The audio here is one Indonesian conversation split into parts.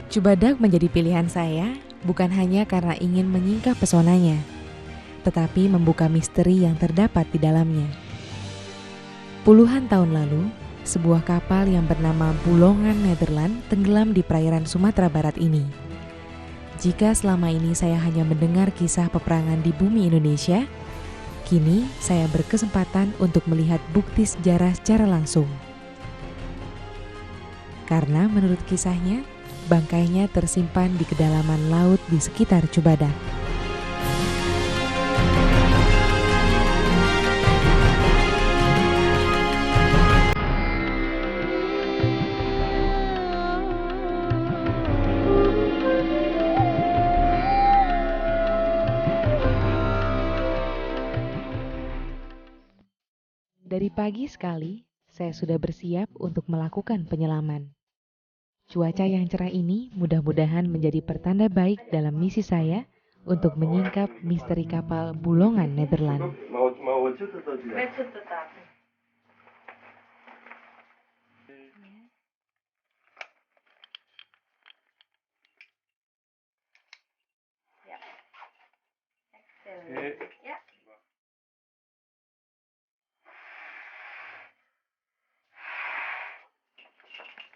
Cibadak menjadi pilihan saya bukan hanya karena ingin menyingkap pesonanya, tetapi membuka misteri yang terdapat di dalamnya. Puluhan tahun lalu, sebuah kapal yang bernama Bulongan Nederland tenggelam di perairan Sumatera Barat ini. Jika selama ini saya hanya mendengar kisah peperangan di bumi Indonesia, kini saya berkesempatan untuk melihat bukti sejarah secara langsung. Karena menurut kisahnya, bangkainya tersimpan di kedalaman laut di sekitar Cibadak. Dari pagi sekali, saya sudah bersiap untuk melakukan penyelaman. Cuaca yang cerah ini mudah-mudahan menjadi pertanda baik dalam misi saya untuk menyingkap misteri kapal Bulongan Nederland.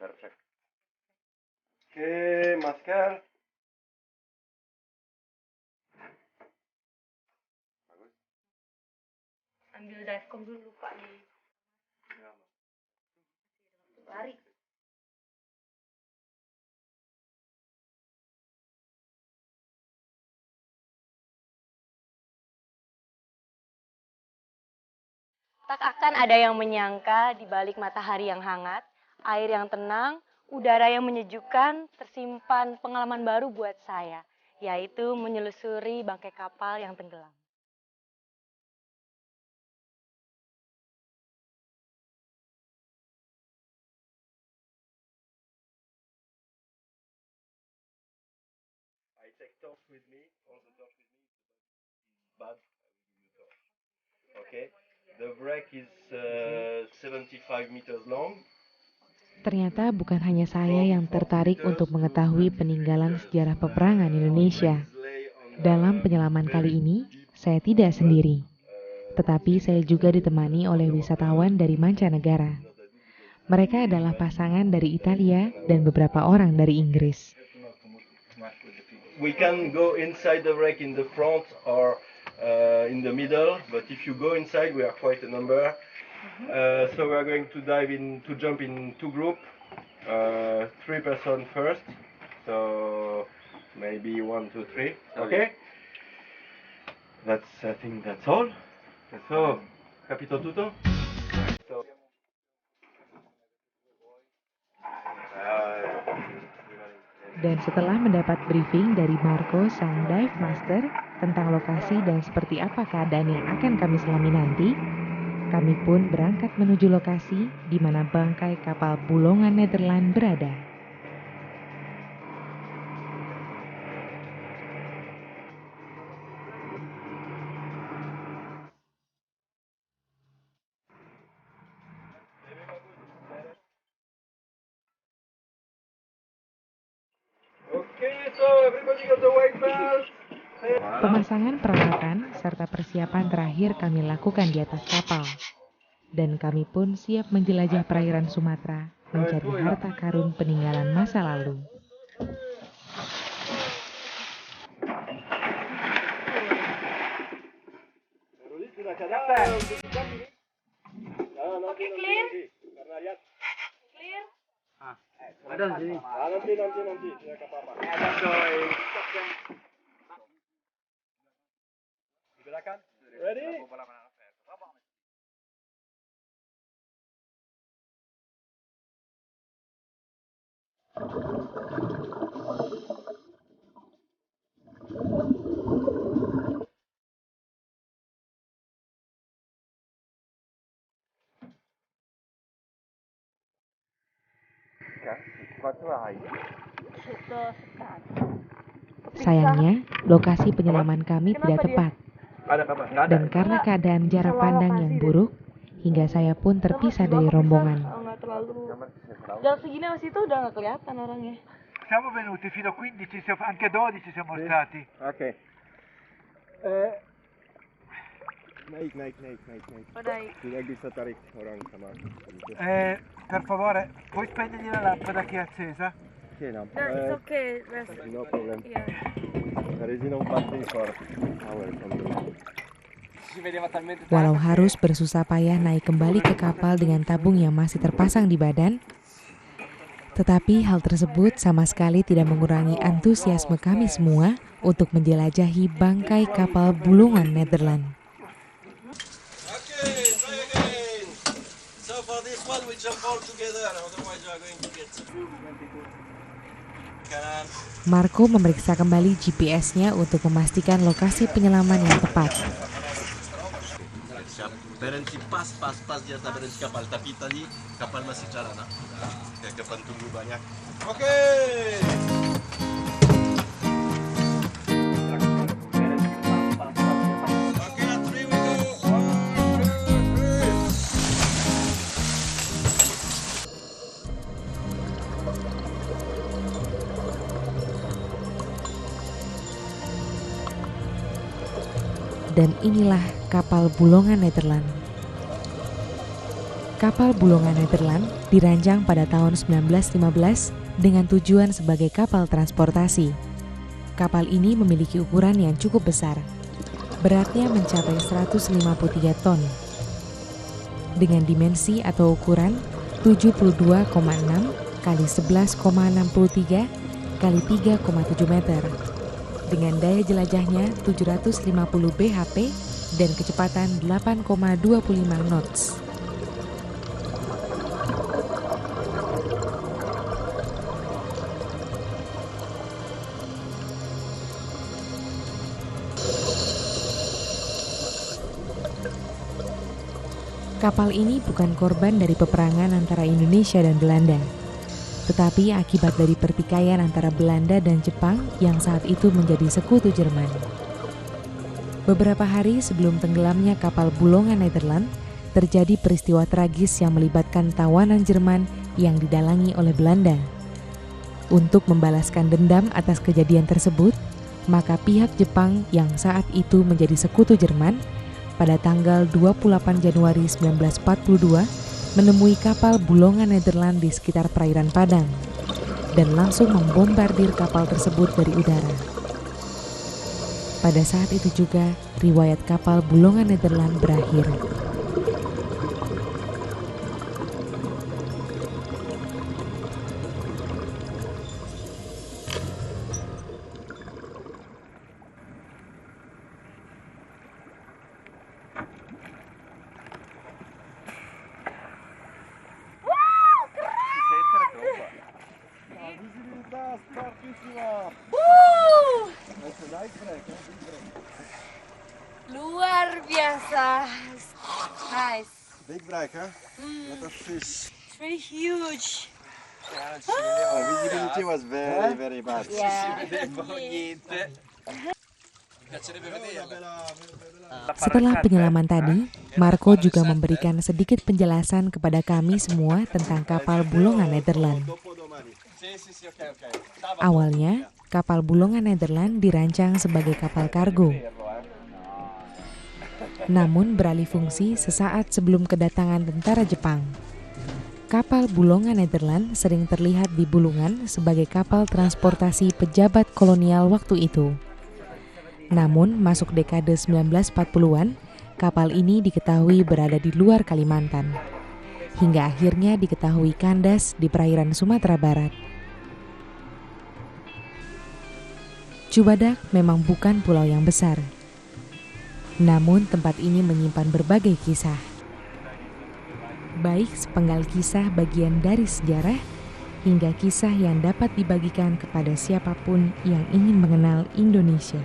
Perfect. Oke, masker. Bagus. Ambil divecom dulu, lupa nih. Lari. Tak akan ada yang menyangka di balik matahari yang hangat, air yang tenang, udara yang menyejukkan, tersimpan pengalaman baru buat saya, yaitu menyelusuri bangkai kapal yang tenggelam. I take torch with me, all the torch with me. Bad, I will give you torch. Okay, the wreck is 75 meters long. Ternyata bukan hanya saya yang tertarik untuk mengetahui peninggalan sejarah peperangan Indonesia. Dalam penyelaman kali ini, saya tidak sendiri, tetapi saya juga ditemani oleh wisatawan dari mancanegara. Mereka adalah pasangan dari Italia dan beberapa orang dari Inggris. We can go inside the wreck in the front or in the middle, but if you go inside, we are quite a number. So we are going to jump in two groups, 3 person first. So maybe 1, 2, 3. Okay. I think that's all. So, capito tutto. So, Dan setelah mendapat briefing dari Marco sang dive master tentang lokasi dan seperti apa keadaan yang akan kami selami nanti, kami pun berangkat menuju lokasi di mana bangkai kapal Bulongan Nederland berada. okay, so everybody got the white belt. Pemasangan peralatan serta persiapan terakhir kami lakukan di atas kapal. Dan kami pun siap menjelajah perairan Sumatera, mencari harta karun peninggalan masa lalu. Oke, clear? Clear? Ada di sini. Nanti. Ya, apa-apa. Ada coy. Di belakang. Ready? Sayangnya, lokasi penyelaman kami tidak tepat. Dan karena keadaan jarak pandang yang buruk, hingga saya pun terpisah dari rombongan. Nggak terlalu. Jarak segini masih itu udah nggak kelihatan orangnya. siamo venuti fino a 15, anche 12 siamo stati. Okay. Naik. Tidak bisa tarik orang sama itu. Per favore, puoi spegnergli la lampada che è accesa? Okay, no. It's okay. No problem. Yeah. There is enough battery for our company. Walau harus bersusah payah naik kembali ke kapal dengan tabung yang masih terpasang di badan, tetapi hal tersebut sama sekali tidak mengurangi antusiasme kami semua untuk menjelajahi bangkai kapal bulungan Nederland. Okay, try again. So for this one we jump all together, otherwise you are going to get kanan. Marco memeriksa kembali GPS-nya untuk memastikan lokasi penyelaman yang tepat. Berhenti pas dia tak berhenti kapal, tapi tadi kapal masih jalan, kapal tunggu banyak. Oke. Dan inilah kapal bulungan Nederland. Kapal bulungan Nederland dirancang pada tahun 1915 dengan tujuan sebagai kapal transportasi. Kapal ini memiliki ukuran yang cukup besar. Beratnya mencapai 153 ton. Dengan dimensi atau ukuran 72,6 kali 11,63 kali 3,7 meter. Dengan daya jelajahnya 750 bhp dan kecepatan 8,25 knots. Kapal ini bukan korban dari peperangan antara Indonesia dan Belanda, tetapi akibat dari pertikaian antara Belanda dan Jepang yang saat itu menjadi sekutu Jerman. Beberapa hari sebelum tenggelamnya kapal bulungan Nederland, terjadi peristiwa tragis yang melibatkan tawanan Jerman yang didalangi oleh Belanda. Untuk membalaskan dendam atas kejadian tersebut, maka pihak Jepang yang saat itu menjadi sekutu Jerman pada tanggal 28 Januari 1942 menemui kapal bulungan Nederland di sekitar perairan Padang dan langsung membombardir kapal tersebut dari udara. Pada saat itu juga riwayat kapal bulungan Nederland berakhir. Luar biasa. Nice. Big break, huh? Lot of fish. It's very huge. Visibility was very bad. Yeah. Setelah penyelaman tadi, Marco juga memberikan sedikit penjelasan kepada kami semua tentang kapal bulungan Nederland. Awalnya, kapal bulungan Nederland dirancang sebagai kapal kargo. Namun beralih fungsi sesaat sebelum kedatangan tentara Jepang. Kapal bulungan Nederland sering terlihat di Bulungan sebagai kapal transportasi pejabat kolonial waktu itu. Namun, masuk dekade 1940-an, kapal ini diketahui berada di luar Kalimantan. Hingga akhirnya diketahui kandas di perairan Sumatera Barat. Cubadak memang bukan pulau yang besar. Namun, tempat ini menyimpan berbagai kisah. Baik sepenggal kisah bagian dari sejarah, hingga kisah yang dapat dibagikan kepada siapapun yang ingin mengenal Indonesia.